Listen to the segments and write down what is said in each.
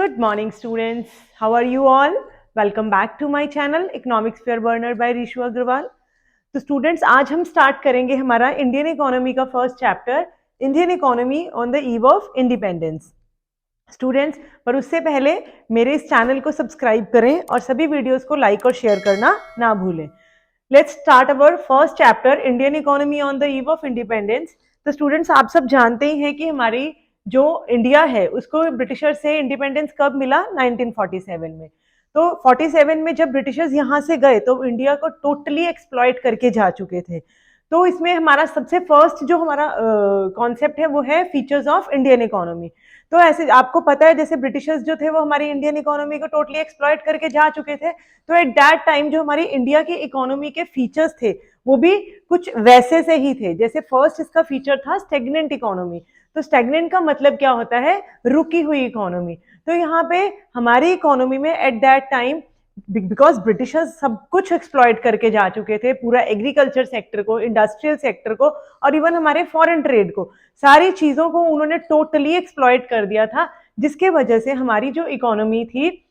Good morning, students. How are you all? Welcome back to my channel Economics Fair Burner by Rishu Agrawal. तो students आज हम start करेंगे हमारा Indian economy का first chapter, Indian economy on the eve of independence. Students, पर उससे पहले मेरे इस चैनल को सब्सक्राइब करें और सभी वीडियोस को लाइक और शेयर करना ना भूलें। Let's start our first chapter, Indian economy on the eve of independence. तो स्टूडेंट्स, आप सब जानते ही हैं कि हमारी जो इंडिया है उसको ब्रिटिशर से इंडिपेंडेंस कब मिला? 1947 में। तो 47 में जब ब्रिटिशर्स यहाँ से गए तो इंडिया को टोटली एक्सप्लॉइट करके जा चुके थे। तो इसमें हमारा सबसे फर्स्ट जो हमारा कॉन्सेप्ट है वो है फीचर्स ऑफ इंडियन इकोनॉमी। तो ऐसे आपको पता है जैसे ब्रिटिशर्स जो थे वो हमारी इंडियन इकोनॉमी को टोटली एक्सप्लॉइट करके जा चुके थे। तो एट दैट टाइम जो हमारी इंडिया की इकोनॉमी के फीचर्स थे वो भी कुछ वैसे से ही थे। जैसे फर्स्ट इसका फीचर था स्टेगनेंट इकोनॉमी। तो स्टेगनेंट का मतलब क्या होता है? रुकी हुई इकोनॉमी। तो यहाँ पे हमारी इकोनॉमी में eight that time because Britishers सब कुछ एक्सप्लॉइट करके जा चुके थे, पूरा एग्रीकल्चर सेक्टर को, इंडस्ट्रियल सेक्टर को और इवन हमारे फॉरेन ट्रेड को, सारी चीजों को उन्होंने टोटली एक्सप्लॉइट कर दिया था, जिसके वजह से हमारी जो इकोनॉमी थी,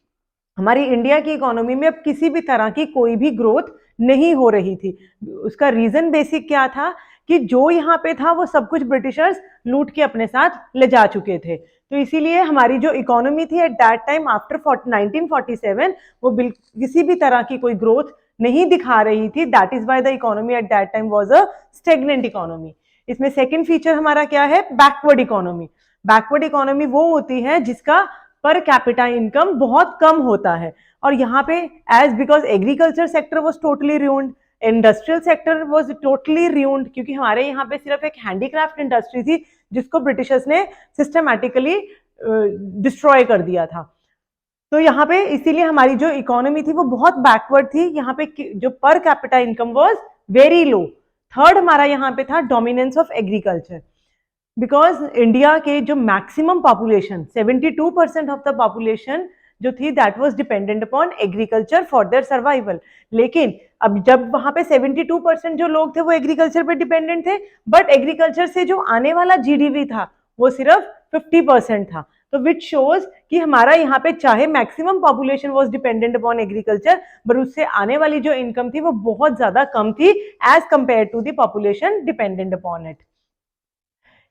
हमारी इंडिया की इकोनॉमी में अब किसी भी तरह की कोई भी ग्रोथ नहीं हो रही थी। उसका रीजन बेसिक क्या था कि जो यहाँ पे था वो सब कुछ ब्रिटिशर्स लूट के अपने साथ ले जा चुके थे। तो इसीलिए हमारी जो इकोनॉमी थी एट दैट टाइम आफ्टर 1947 वो किसी भी तरह की कोई ग्रोथ नहीं दिखा रही थी। That is why the economy eight that time was a stagnant economy. इसमें सेकंड फीचर हमारा क्या है? Backward economy. बैकवर्ड इकोनॉमी वो होती है जिसका पर कैपिटा इनकम बहुत कम होता है। और यहाँ पे as because agriculture sector was totally ruined, industrial sector was totally ruined, क्योंकि हमारे यहाँ पे सिर्फ एक हैंडीक्राफ्ट इंडस्ट्री थी जिसको ब्रिटिशर्स ने सिस्टमैटिकली डिस्ट्रॉय कर दिया था। तो यहाँ पे इसीलिए हमारी जो इकोनॉमी थी वो बहुत बैकवर्ड थी। यहाँ पे जो per capita income was very low. Third हमारा यहाँ पे था dominance of agriculture. Because India के जो maximum population 72% of the population जो थी that was dependent upon agriculture for their survival. लेकिन अब जब वहां पे 72% जो लोग थे वो एग्रीकल्चर पे डिपेंडेंट थे, बट एग्रीकल्चर से जो आने वाला जीडीपी था वो सिर्फ 50% था। तो विच शोज कि हमारा यहाँ पे चाहे maximum population was dependent upon agriculture, but उससे आने वाली जो इनकम थी वो बहुत ज्यादा कम थी as compare to the population dependent upon it.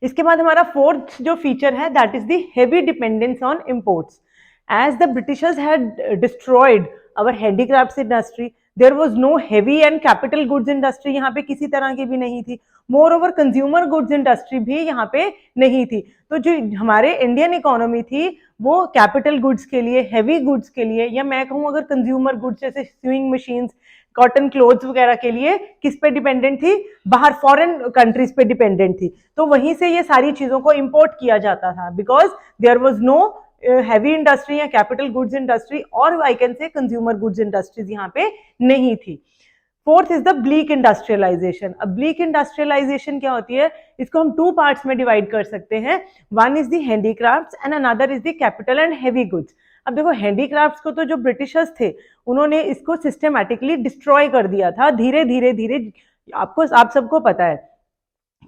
इसके बाद हमारा फोर्थ जो फीचर है that is the heavy dependence on imports. As the Britishers had destroyed our handicrafts industry, there was no heavy and capital goods industry यहाँ पे किसी तरह की भी नहीं थी। Moreover consumer goods industry भी यहाँ पे नहीं थी। तो जो हमारे इंडियन इकोनॉमी थी वो कैपिटल गुड्स के लिए, हैवी गुड्स के लिए, या मैं कहूँ अगर कंज्यूमर गुड्स जैसे स्विंग मशीन्स, कॉटन क्लोथ्स वगैरह के लिए किस पे डिपेंडेंट थी? बाहर फॉरेन कंट्रीज पे डिपेंडेंट थी। तो वहीं से ये सारी चीजों को इंपोर्ट किया जाता था because there was no heavy industry या कैपिटल गुड्स इंडस्ट्री और I can say consumer goods industries यहाँ पे नहीं थी। Fourth is the bleak industrialisation. अब ब्लीक इंडस्ट्रियलाइजेशन क्या होती है? इसको हम टू पार्ट्स में डिवाइड कर सकते हैं। One is the handicrafts and another is the capital and heavy goods. अब देखो हैंडीक्राफ्ट्स को तो जो ब्रिटिशर्स थे उन्होंने इसको सिस्टमैटिकली डिस्ट्रॉय कर दिया था धीरे धीरे धीरे। आप सबको पता है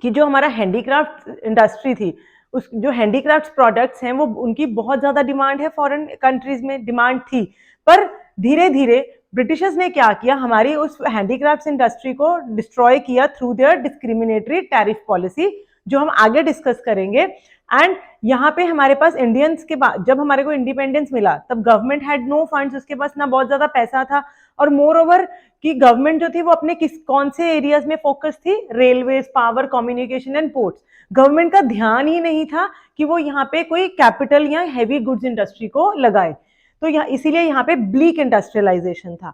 कि जो हमारा हैंडीक्राफ्ट इंडस्ट्री थी, उस जो हैंडीक्राफ्ट प्रोडक्ट्स हैं वो उनकी बहुत ज्यादा डिमांड है, फॉरेन कंट्रीज में डिमांड थी। पर धीरे धीरे ब्रिटिशर्स ने क्या किया? हमारी उस हैंडीक्राफ्ट इंडस्ट्री को डिस्ट्रॉय किया through their discriminatory tariff policy, जो हम आगे डिस्कस करेंगे। एंड यहाँ पे हमारे पास इंडियंस के बाद जब हमारे को इंडिपेंडेंस मिला तब गवर्नमेंट हैड नो फंड्स, उसके पास ना बहुत ज्यादा पैसा था, और मोर ओवर कि गवर्नमेंट जो थी वो अपने कौन से एरियाज में फोकस थी? Railways, power, communication and ports. Government का ध्यान ही नहीं था कि वो यहाँ पे कोई कैपिटल या हैवी गुड्स इंडस्ट्री को लगाए। तो इसीलिए यहाँ पे ब्लीक इंडस्ट्रियलाइजेशन था।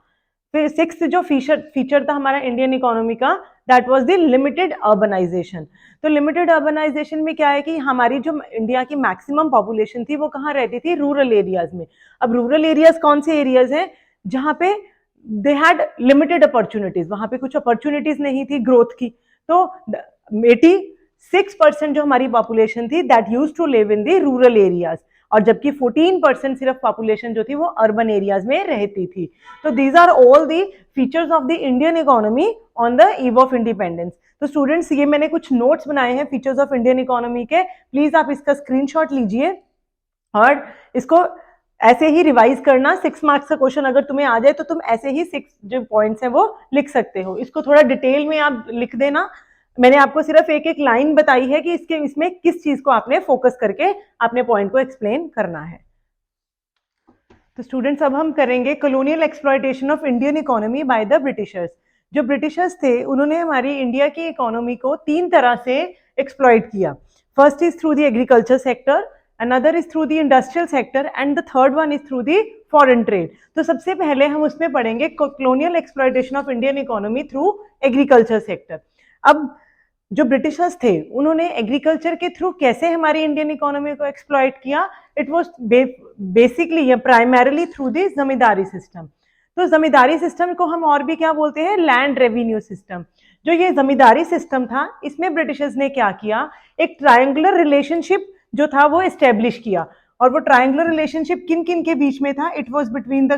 फिर सिक्स्थ जो फीचर था हमारा इंडियन इकोनॉमी का that was the limited urbanisation. तो लिमिटेड अर्बनाइजेशन में क्या है कि हमारी जो इंडिया की मैक्सिमम पॉपुलेशन थी वो कहाँ रहती थी? रूरल एरियाज में। अब रूरल एरियाज कौन से एरियाज हैं? जहाँ पे दे हैड लिमिटेड अपॉर्चुनिटीज, वहां पे कुछ अपॉर्चुनिटीज नहीं थी ग्रोथ की। तो 86% जो हमारी पॉपुलेशन थी that used to live in the rural areas, और जबकि 14% सिर्फ पॉपुलेशन जो थी वो अर्बन एरियाज में रहती थी। तो these are all the features of the Indian economy on the eve of independence. तो स्टूडेंट्स, ये मैंने कुछ नोट्स बनाए हैं फीचर्स ऑफ इंडियन इकोनॉमी के, प्लीज आप इसका स्क्रीनशॉट लीजिए और इसको ऐसे ही रिवाइज करना, 6 मार्क्स का क्वेश्चन अगर तुम्हें आ जाए तो तुम ऐसे ही 6 जो पॉइंट्स हैं वो लिख सकते हो। इसको थोड़ा डिटेल में आप लिख देना। मैंने आपको सिर्फ एक एक लाइन बताई है कि इसमें किस चीज को आपने फोकस करके अपने पॉइंट को एक्सप्लेन करना है। तो स्टूडेंट्स अब हम करेंगे colonial exploitation of Indian economy by the Britishers. जो ब्रिटिशर्स थे उन्होंने हमारी इंडिया की इकोनॉमी को 3 तरह से एक्सप्लॉयट किया। First is through the agriculture sector, another is through the industrial sector and the third one is through the foreign trade। तो सबसे पहले हम उसमें पढ़ेंगे colonial exploitation of Indian economy through agriculture sector। अब जो ब्रिटिशर्स थे उन्होंने एग्रीकल्चर के थ्रू कैसे हमारी इंडियन इकोनॉमी को एक्सप्लॉइट किया? इट वाज बेसिकली या primarily through the zamindari system. तो जमींदारी सिस्टम को हम और भी क्या बोलते हैं? Land revenue system. जो ये जमींदारी सिस्टम था इसमें ब्रिटिशर्स ने क्या किया? एक ट्रायंगुलर रिलेशनशिप जो था वो एस्टेब्लिश किया। और वो ट्रायंगुलर रिलेशनशिप किन किन के बीच में था? It was between the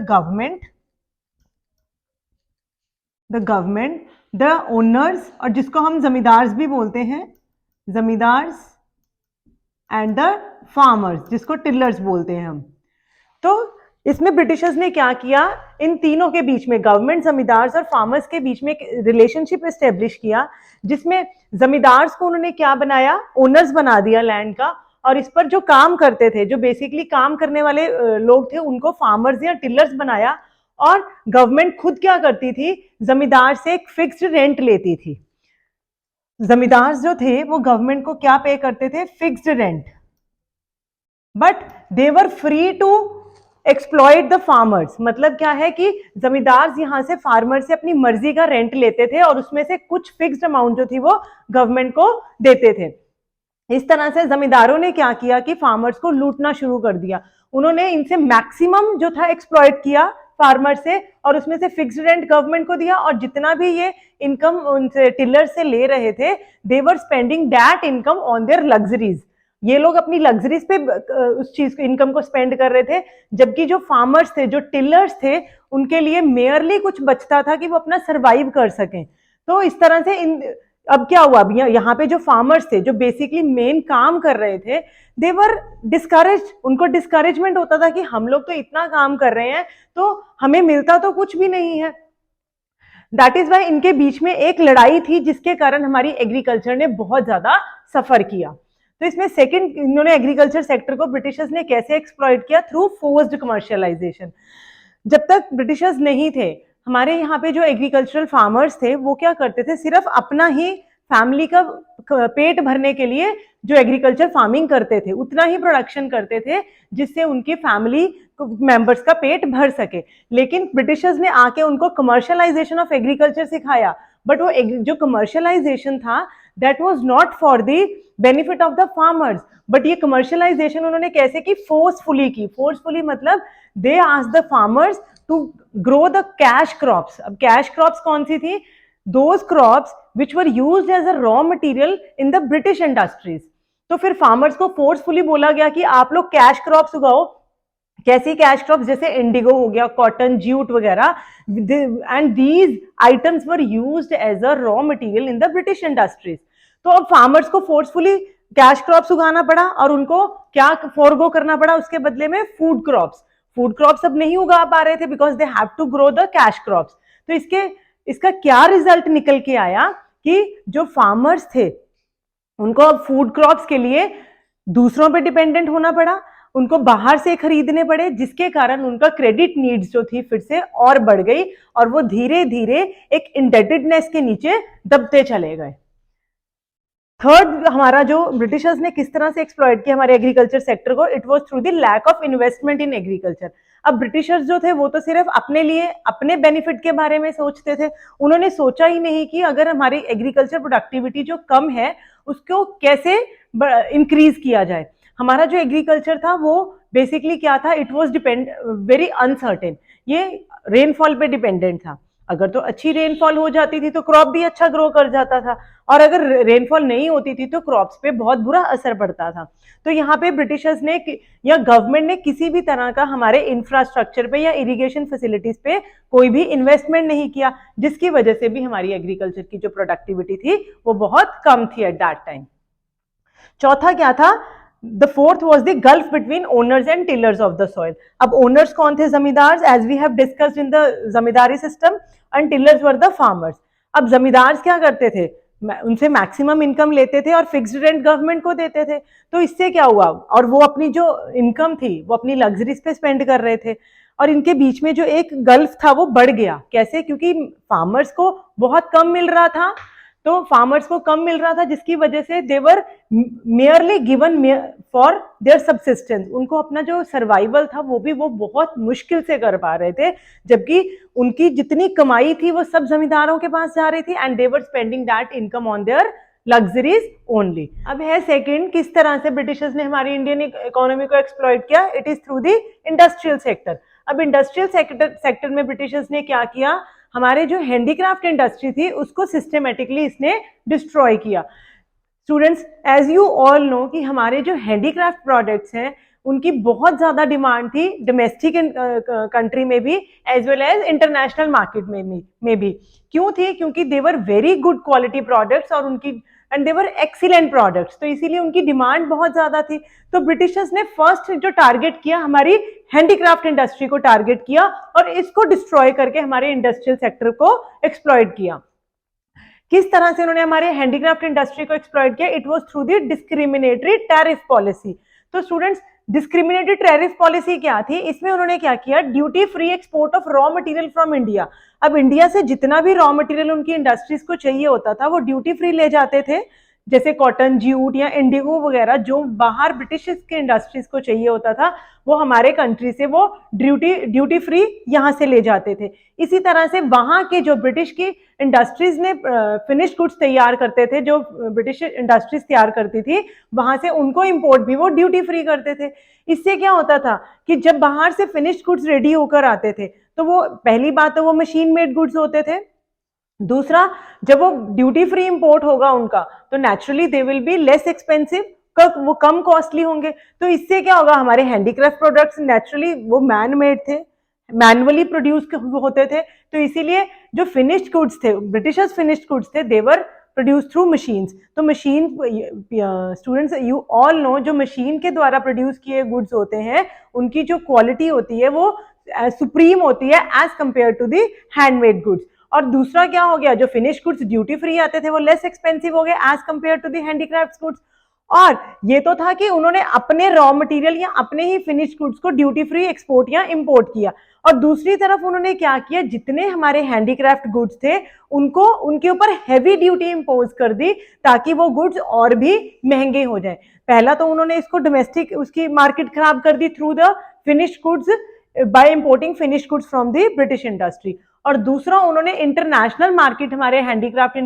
government, the owners, और जिसको हम जमींदार्स भी बोलते हैं, जमींदार्स, एंड द फार्मर्स, जिसको टिलर्स बोलते हैं हम। तो इसमें ब्रिटिशर्स ने क्या किया? इन तीनों के बीच में, गवर्नमेंट, जमींदार्स और फार्मर्स के बीच में एक रिलेशनशिप एस्टेब्लिश किया, जिसमें जमींदार्स को उन्होंने क्या बनाया? ओनर्स बना दिया लैंड का। और इस पर जो काम करते थे, जो बेसिकली काम करने वाले लोग थे, उनको फार्मर्स या टिलर्स बनाया। और गवर्नमेंट खुद क्या करती थी? जमींदार से एक फिक्स्ड रेंट लेती थी। जमींदार जो थे वो गवर्नमेंट को क्या पे करते थे? Fixed rent. But they were free to exploit the farmers. मतलब क्या है कि जमींदार यहां से फार्मर से अपनी मर्जी का रेंट लेते थे और उसमें से कुछ फिक्स्ड अमाउंट जो थी वो गवर्नमेंट को देते थे। इस तरह से जमींदारों ने क्या किया कि फार्मर्स को लूटना शुरू कर दिया। उन्होंने इनसे मैक्सिमम जो था एक्सप्लॉइट किया फार्मर से, और उसमें से फिक्स्ड रेंट गवर्नमेंट को दिया, और जितना भी ये इनकम उनसे टिलर से ले रहे थे, they were spending that income on their luxuries. ये लोग अपनी लग्जरीज पे उस चीज को, इनकम को स्पेंड कर रहे थे, जबकि जो फार्मर्स थे, जो टिलर्स थे, उनके लिए मेयरली कुछ बचता था कि वो अपना सर्वाइव कर सकें। तो इस तरह से अब क्या हुआ? अब यहाँ पे जो फार्मर्स थे, जो बेसिकली मेन काम कर रहे थे, दे वर डिस्करेज। उनको डिस्करेजमेंट होता था कि हम लोग तो इतना काम कर रहे हैं तो हमें मिलता तो कुछ भी नहीं है। दैट इज वाई इनके बीच में एक लड़ाई थी, जिसके कारण हमारी एग्रीकल्चर ने बहुत ज्यादा सफर किया। तो इसमें सेकंड, इन्होंने एग्रीकल्चर सेक्टर को ब्रिटिशर्स ने कैसे एक्सप्लॉइट किया? Through forced commercialisation. जब तक ब्रिटिशर्स नहीं थे, हमारे यहाँ पे जो एग्रीकल्चरल फार्मर्स थे वो क्या करते थे? सिर्फ अपना ही फैमिली का पेट भरने के लिए जो एग्रीकल्चर फार्मिंग करते थे, उतना ही प्रोडक्शन करते थे जिससे उनकी फैमिली मेंबर्स का पेट भर सके। लेकिन ब्रिटिशर्स ने आके उनको कमर्शियलाइजेशन ऑफ एग्रीकल्चर सिखाया, बट वो जो कमर्शियलाइजेशन था that was not for the benefit of the farmers. But ये कमर्शियलाइजेशन उन्होंने कैसे की? फोर्सफुली की। फोर्सफुली मतलब they asked the farmers to grow the cash crops. अब कैश क्रॉप्स कौन सी थी? Those crops which were used as a raw material in the British industries. तो फिर फार्मर्स को फोर्सफुली बोला गया कि आप लोग कैश क्रॉप्स उगाओ। कैसी कैश क्रॉप्स? जैसे इंडिगो हो गया, कॉटन, जूट वगैरह, and these items were used as a raw material in the British industries. तो अब फार्मर्स को फोर्सफुली कैश क्रॉप्स उगाना पड़ा, और उनको क्या फॉरगो करना पड़ा उसके बदले में? Food crops. फूड क्रॉप्स अब नहीं उगा पा रहे थे because they have to grow the cash crops. तो इसका क्या रिजल्ट निकल के आया कि जो फार्मर्स थे उनको अब फूड क्रॉप्स के लिए दूसरों पे डिपेंडेंट होना पड़ा, उनको बाहर से खरीदने पड़े, जिसके कारण उनका क्रेडिट नीड्स जो थी फिर से और बढ़ गई, और वो धीरे धीरे एक इंडेटेडनेस के नीचे दबते चले गए। थर्ड, हमारा जो ब्रिटिशर्स ने किस तरह से एक्सप्लॉइट किया हमारे एग्रीकल्चर सेक्टर को? It was through the lack of investment in agriculture. अब ब्रिटिशर्स जो थे वो तो सिर्फ अपने लिए, अपने बेनिफिट के बारे में सोचते थे। उन्होंने सोचा ही नहीं कि अगर हमारी एग्रीकल्चर प्रोडक्टिविटी जो कम है उसको कैसे इंक्रीज किया जाए। हमारा जो एग्रीकल्चर था वो बेसिकली क्या था? It was very uncertain. ये रेनफॉल पे डिपेंडेंट था। अगर तो अच्छी रेनफॉल हो जाती थी तो क्रॉप भी अच्छा ग्रो कर जाता था, और अगर रेनफॉल नहीं होती थी तो क्रॉप्स पे बहुत बुरा असर पड़ता था। तो यहाँ पे ब्रिटिशर्स ने या गवर्नमेंट ने किसी भी तरह का हमारे इंफ्रास्ट्रक्चर पे या इरिगेशन फैसिलिटीज पे कोई भी इन्वेस्टमेंट नहीं किया, जिसकी वजह से भी हमारी एग्रीकल्चर की जो प्रोडक्टिविटी थी वो बहुत कम थी एट दैट टाइम। चौथा क्या था? The fourth was the gulf between owners and tillers of the soil. अब ओनर्स कौन थे? Zamindar, as we have discussed in the zamindari system, and tillers were the farmers. अब जमींदार क्या करते थे? उनसे मैक्सिमम इनकम लेते थे और फिक्स्ड रेंट गवर्नमेंट को देते थे। तो इससे क्या हुआ, और वो अपनी जो इनकम थी वो अपनी लग्जरीज पे स्पेंड कर रहे थे, और इनके बीच में जो एक गल्फ था वो बढ़ गया। कैसे? क्योंकि फार्मर्स को बहुत कम मिल रहा था, तो फार्मर्स को कम मिल रहा था जिसकी वजह से they were merely given for their subsistence, उनको अपना जो सर्वाइवल था वो भी वो बहुत मुश्किल से कर पा रहे थे, जबकि उनकी जितनी कमाई थी वो सब जमींदारों के पास जा रही थी, and they were spending that income on their luxuries only. अब है सेकंड, किस तरह से ब्रिटिशर्स ने हमारी इंडियन इकोनॉमी को एक्सप्लॉइट किया? It is through the industrial sector. अब इंडस्ट्रियल सेक्टर में ब्रिटिशर्स ने क्या किया? हमारे जो हैंडीक्राफ्ट इंडस्ट्री थी उसको सिस्टमेटिकली इसने डिस्ट्रॉय किया। Students, as you all know कि हमारे जो हैंडीक्राफ्ट प्रोडक्ट्स हैं उनकी बहुत ज्यादा डिमांड थी डोमेस्टिक कंट्री में भी as well as international market में भी। क्यों थी? क्योंकि they were very good quality products और उनकी and they were excellent products, तो इसीलिए उनकी डिमांड बहुत ज्यादा थी। तो ब्रिटिशर्स ने फर्स्ट जो टारगेट किया हमारी हैंडीक्राफ्ट इंडस्ट्री को टारगेट किया और इसको डिस्ट्रॉय करके हमारे इंडस्ट्रियल सेक्टर को एक्सप्लॉइट किया। किस तरह से उन्होंने हमारे हैंडीक्राफ्ट इंडस्ट्री को एक्सप्लॉइट किया? It was through the discriminatory tariff policy. तो स्टूडेंट्स, डिस्क्रिमिनेटरी टैरिफ पॉलिसी क्या थी? इसमें उन्होंने क्या किया? Duty free export of raw material from India. अब इंडिया से जितना भी रॉ मटेरियल उनकी इंडस्ट्रीज को चाहिए होता था वो ड्यूटी फ्री ले जाते थे, जैसे कॉटन, जूट या इंडिगो वगैरह जो बाहर ब्रिटिश के इंडस्ट्रीज को चाहिए होता था वो हमारे कंट्री से वो ड्यूटी फ्री यहाँ से ले जाते थे। इसी तरह से वहां के जो ब्रिटिश की इंडस्ट्रीज ने फिनिश्ड गुड्स तैयार करते थे, जो ब्रिटिश इंडस्ट्रीज तैयार करती थी वहां से उनको इंपोर्ट भी वो ड्यूटी फ्री करते थे। इससे क्या होता था कि जब बाहर से फिनिश्ड गुड्स रेडी होकर आते थे तो वो पहली बात तो वो मशीन मेड गुड्स होते थे, दूसरा जब वो ड्यूटी फ्री इंपोर्ट होगा उनका तो naturally they will be less expensive, वो कम कॉस्टली होंगे। तो इससे क्या होगा? हमारे हैंडीक्राफ्ट प्रोडक्ट्स नेचुरली वो मैन मेड थे, मैनुअली प्रोड्यूस होते थे, तो इसीलिए जो फिनिश्ड गुड्स थे, ब्रिटिशर्स फिनिश्ड गुड्स थे, देवर प्रोड्यूस थ्रू मशीन्स। तो machine, students you all no, जो मशीन के द्वारा प्रोड्यूस किए गुड्स होते हैं उनकी जो क्वालिटी होती है वो सुप्रीम होती है as compare to the handmade goods. और दूसरा क्या हो गया? जो फिनिश गुड्स ड्यूटी फ्री आते थे वो लेस एक्सपेंसिव हो गए as compare to the handicraft goods. और ये तो था कि उन्होंने अपने रॉ मटेरियल या अपने ही फिनिश गुड्स को ड्यूटी फ्री एक्सपोर्ट या इंपोर्ट किया, और दूसरी तरफ उन्होंने क्या किया? जितने हमारे हैंडीक्राफ्ट गुड्स थे उनको उनके ऊपर हैवी ड्यूटी इंपोज कर दी ताकि वो गुड्स और भी महंगे हो जाए। पहला तो उन्होंने इसको डोमेस्टिक उसकी मार्केट खराब कर दी through the finished goods by importing finished goods from the British industry, और दूसरा उन्होंने इंटरनेशनल मार्केट हमारे हैंडीक्राफ्ट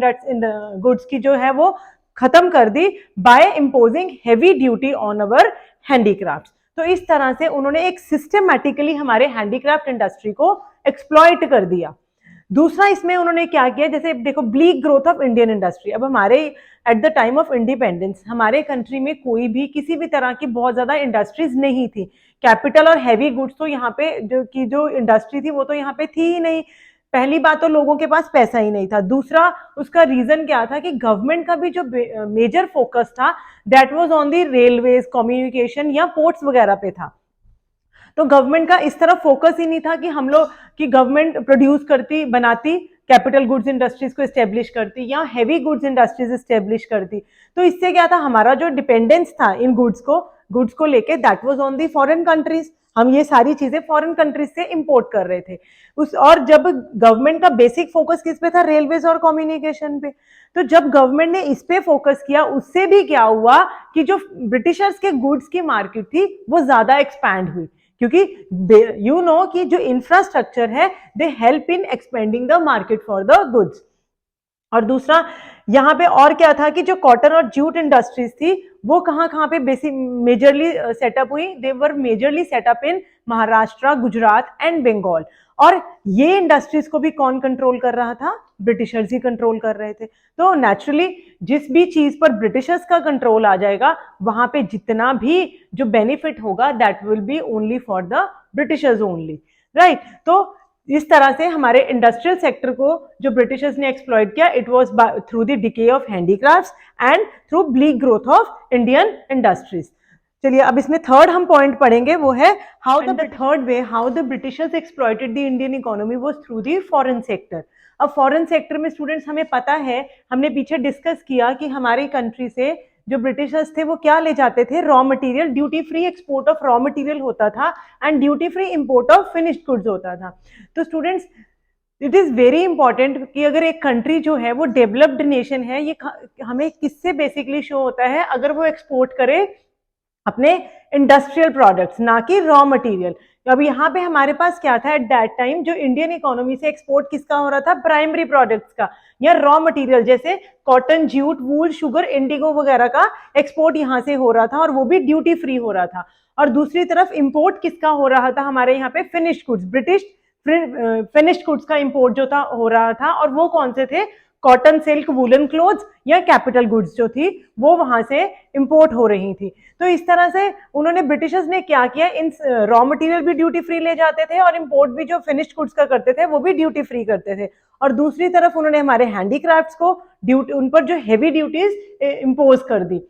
गुड्स की जो है वो खत्म कर दी by imposing heavy duty on our handicrafts. तो इस तरह से उन्होंने एक सिस्टमैटिकली हमारे हैंडीक्राफ्ट इंडस्ट्री को एक्सप्लॉइट कर दिया। दूसरा इसमें उन्होंने क्या किया? जैसे देखो, bleak growth of Indian industry. अब हमारे at the time of independence हमारे कंट्री में कोई भी किसी भी तरह की बहुत ज्यादा इंडस्ट्रीज नहीं थी। कैपिटल और हैवी गुड्स तो यहाँ पे जो इंडस्ट्री थी वो तो यहाँ पे थी ही नहीं। पहली बात तो लोगों के पास पैसा ही नहीं था, दूसरा उसका रीजन क्या था कि गवर्नमेंट का भी जो मेजर फोकस था that was on the railways, communication या पोर्ट्स वगैरह पे था। तो गवर्नमेंट का इस तरफ फोकस ही नहीं था कि हम लोग कि गवर्नमेंट प्रोड्यूस करती, बनाती, कैपिटल गुड्स इंडस्ट्रीज को एस्टेब्लिश करती या हैवी गुड्स इंडस्ट्रीज एस्टेब्लिश करती। तो इससे क्या था? हमारा जो डिपेंडेंस था इन गुड्स को लेके that was on the foreign countries. हम ये सारी चीजें फॉरेन कंट्रीज से इंपोर्ट कर रहे थे और जब गवर्नमेंट का बेसिक फोकस किस पे था? रेलवेज और कम्युनिकेशन पे। तो जब गवर्नमेंट ने इस पे फोकस किया उससे भी क्या हुआ कि जो ब्रिटिशर्स के गुड्स की मार्केट थी वो ज्यादा एक्सपैंड हुई, क्योंकि यू नो कि जो इंफ्रास्ट्रक्चर है they help in expanding the market for the goods. और दूसरा यहाँ पे और क्या था कि जो कॉटन और जूट इंडस्ट्रीज थी वो कहाँ पे बेसिक मेजरली सेटअप हुई? They were majorly set up in Maharashtra, Gujarat and Bengal. और ये इंडस्ट्रीज को भी कौन कंट्रोल कर रहा था? ब्रिटिशर्स ही कंट्रोल कर रहे थे। तो नेचुरली जिस भी चीज पर ब्रिटिशर्स का कंट्रोल आ जाएगा वहां पे जितना भी जो बेनिफिट होगा that will be only for the Britishers only, right? तो इस तरह से हमारे इंडस्ट्रियल सेक्टर को जो ब्रिटिशर्स ने एक्सप्लॉइट किया, it was through the decay of handicrafts and through bleak growth of Indian industries. चलिए अब इसमें थर्ड हम पॉइंट पढ़ेंगे, वो है how the third way how the Britishers exploited the Indian economy was through the foreign sector. अब foreign sector में students हमें पता है, हमने पीछे डिस्कस किया कि हमारी कंट्री से जो ब्रिटिशर्स थे वो क्या ले जाते थे, raw material, duty free export of raw material होता था and duty free import of finished goods होता था। तो students it is very important कि अगर एक कंट्री जो है वो डेवलप्ड नेशन है, ये हमें किससे बेसिकली शो होता है, अगर वो एक्सपोर्ट करे अपने इंडस्ट्रियल प्रोडक्ट्स, ना कि रॉ मटेरियल। अब यहाँ पे हमारे पास क्या था एट दैट टाइम, जो इंडियन इकोनॉमी से एक्सपोर्ट किसका हो रहा था, प्राइमरी प्रोडक्ट्स का या रॉ मटेरियल, जैसे कॉटन, जूट, वूल, शुगर, इंडिगो वगैरह का एक्सपोर्ट यहाँ से हो रहा था और वो भी ड्यूटी फ्री हो रहा था। और दूसरी तरफ इंपोर्ट किसका हो रहा था, हमारे यहाँ पे finished goods, British finished goods का इंपोर्ट जो था हो रहा था, और वो कौन से थे, कॉटन, सिल्क, वुलन क्लोथ्स या कैपिटल गुड्स जो थी वो वहां से इंपोर्ट हो रही थी। तो इस तरह से उन्होंने, ब्रिटिशर्स ने क्या किया, इन रॉ मटेरियल भी ड्यूटी फ्री ले जाते थे और इंपोर्ट भी जो फिनिश्ड गुड्स का करते थे वो भी ड्यूटी फ्री करते थे। और दूसरी तरफ उन्होंने हमारे हैंडीक्राफ्ट्स को ड्यूटी, उन पर जो हेवी ड्यूटीज इम्पोज कर दी।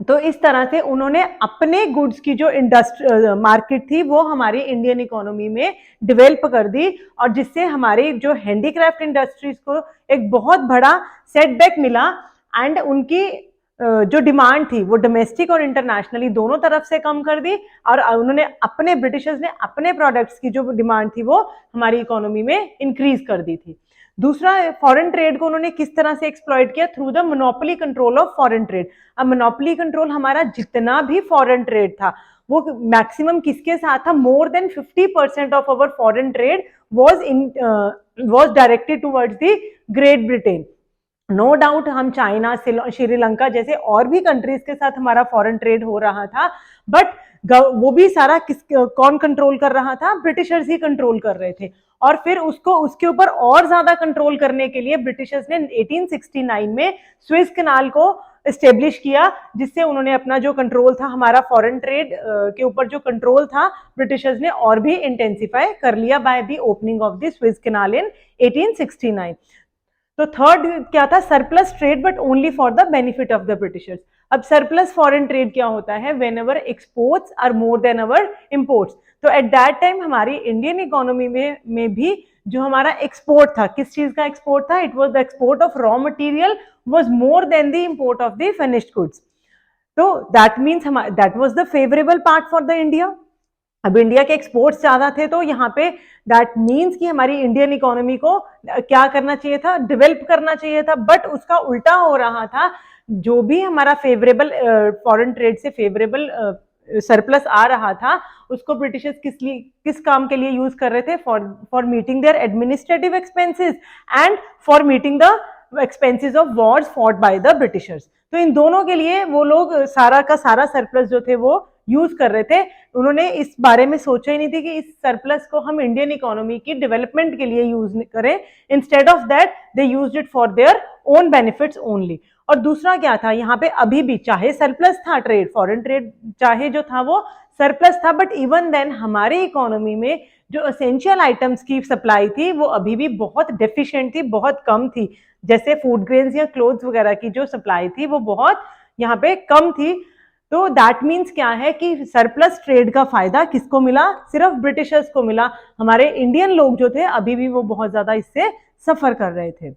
तो इस तरह से उन्होंने अपने गुड्स की जो इंडस्ट्री मार्केट थी वो हमारी इंडियन इकोनॉमी में डेवलप कर दी, और जिससे हमारी जो हैंडीक्राफ्ट इंडस्ट्रीज को एक बहुत बड़ा सेटबैक मिला। एंड उनकी जो डिमांड थी वो डोमेस्टिक और इंटरनेशनली दोनों तरफ से कम कर दी, और उन्होंने अपने, ब्रिटिशर्स ने अपने प्रोडक्ट्स की जो डिमांड थी वो हमारी इकोनॉमी में इंक्रीज कर दी थी। दूसरा, फॉरेन ट्रेड को उन्होंने किस तरह से एक्सप्लॉइट किया, through the monopoly control of foreign trade. अब मोनोपोली कंट्रोल, हमारा जितना भी फॉरेन ट्रेड था वो मैक्सिमम किसके साथ था, more than 50% of our foreign trade was directed towards the Great Britain. No doubt हम चाइना, श्रीलंका जैसे और भी कंट्रीज के साथ हमारा फॉरेन ट्रेड हो रहा था, बट वो भी सारा कौन कंट्रोल कर रहा था, ब्रिटिशर्स ही कंट्रोल कर रहे थे। और फिर उसके ऊपर और ज्यादा कंट्रोल करने के लिए ब्रिटिशर्स ने 1869 में स्विस कैनाल को एस्टेब्लिश किया, जिससे उन्होंने अपना जो कंट्रोल था, हमारा फॉरेन ट्रेड के ऊपर जो कंट्रोल था, ब्रिटिशर्स ने और भी इंटेंसिफाई कर लिया by the opening of the Swiss canal in 1869। तो थर्ड क्या था, surplus trade but only for the benefit of the Britishers. अब सरप्लस फॉरेन ट्रेड क्या होता है, whenever exports are more than our imports. तो एट दैट टाइम हमारी Indian economy में भी जो हमारा एक्सपोर्ट था, किस चीज का एक्सपोर्ट था, it was the export of raw material was more than the import of the finished goods. तो that means that was the favourable part for the India. अब इंडिया के एक्सपोर्ट्स ज्यादा थे, तो यहाँ पे दैट मीन्स कि हमारी इंडियन इकोनॉमी को क्या करना चाहिए था, डेवलप करना चाहिए था, बट उसका उल्टा हो रहा था। जो भी हमारा फेवरेबल फॉरेन ट्रेड से फेवरेबल सरप्लस आ रहा था, उसको ब्रिटिशर्स किस काम के लिए यूज कर रहे थे, for meeting there administrative expenses and for meeting the expenses of Wars fought by the Britishers. तो इन दोनों के लिए वो लोग सारा का सारा सरप्लस जो थे वो यूज कर रहे थे। उन्होंने इस बारे में सोचा ही नहीं थी कि इस सरप्लस को हम इंडियन इकोनॉमी की डेवलपमेंट के लिए यूज करें। Instead of that they used it for their own benefits only. और दूसरा क्या था, यहाँ पे अभी भी चाहे सरप्लस था ट्रेड, फॉरेन ट्रेड चाहे जो था वो सरप्लस था, बट इवन देन हमारे इकोनॉमी में जो एसेंशियल आइटम्स की सप्लाई थी वो अभी भी बहुत डेफिशिएंट थी, बहुत कम थी। जैसे फूड ग्रेन्स या क्लोथ्स वगैरह की जो सप्लाई थी वो बहुत यहाँ पे कम थी। तो दैट मीन्स क्या है कि सरप्लस ट्रेड का फायदा किसको मिला, सिर्फ ब्रिटिशर्स को मिला। हमारे इंडियन लोग जो थे अभी भी वो बहुत ज्यादा इससे सफर कर रहे थे।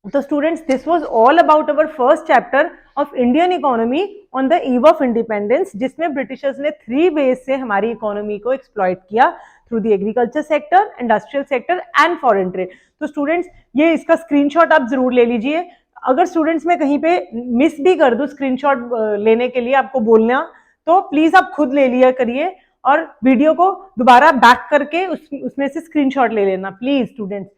तो students, this was all about our first chapter of Indian economy on the eve of independence, जिसमें ब्रिटिशर्स ने 3 वेज से हमारी इकोनॉमी को एक्सप्लॉइट किया, through the agriculture sector, industrial sector and foreign trade. तो स्टूडेंट्स, ये इसका स्क्रीनशॉट आप जरूर ले लीजिए। अगर स्टूडेंट्स में कहीं पे मिस भी कर दूं स्क्रीनशॉट लेने के लिए आपको बोलना, तो प्लीज आप खुद ले लिया करिए और वीडियो को दोबारा बैक करके उसमें से स्क्रीनशॉट ले लेना प्लीज स्टूडेंट्स।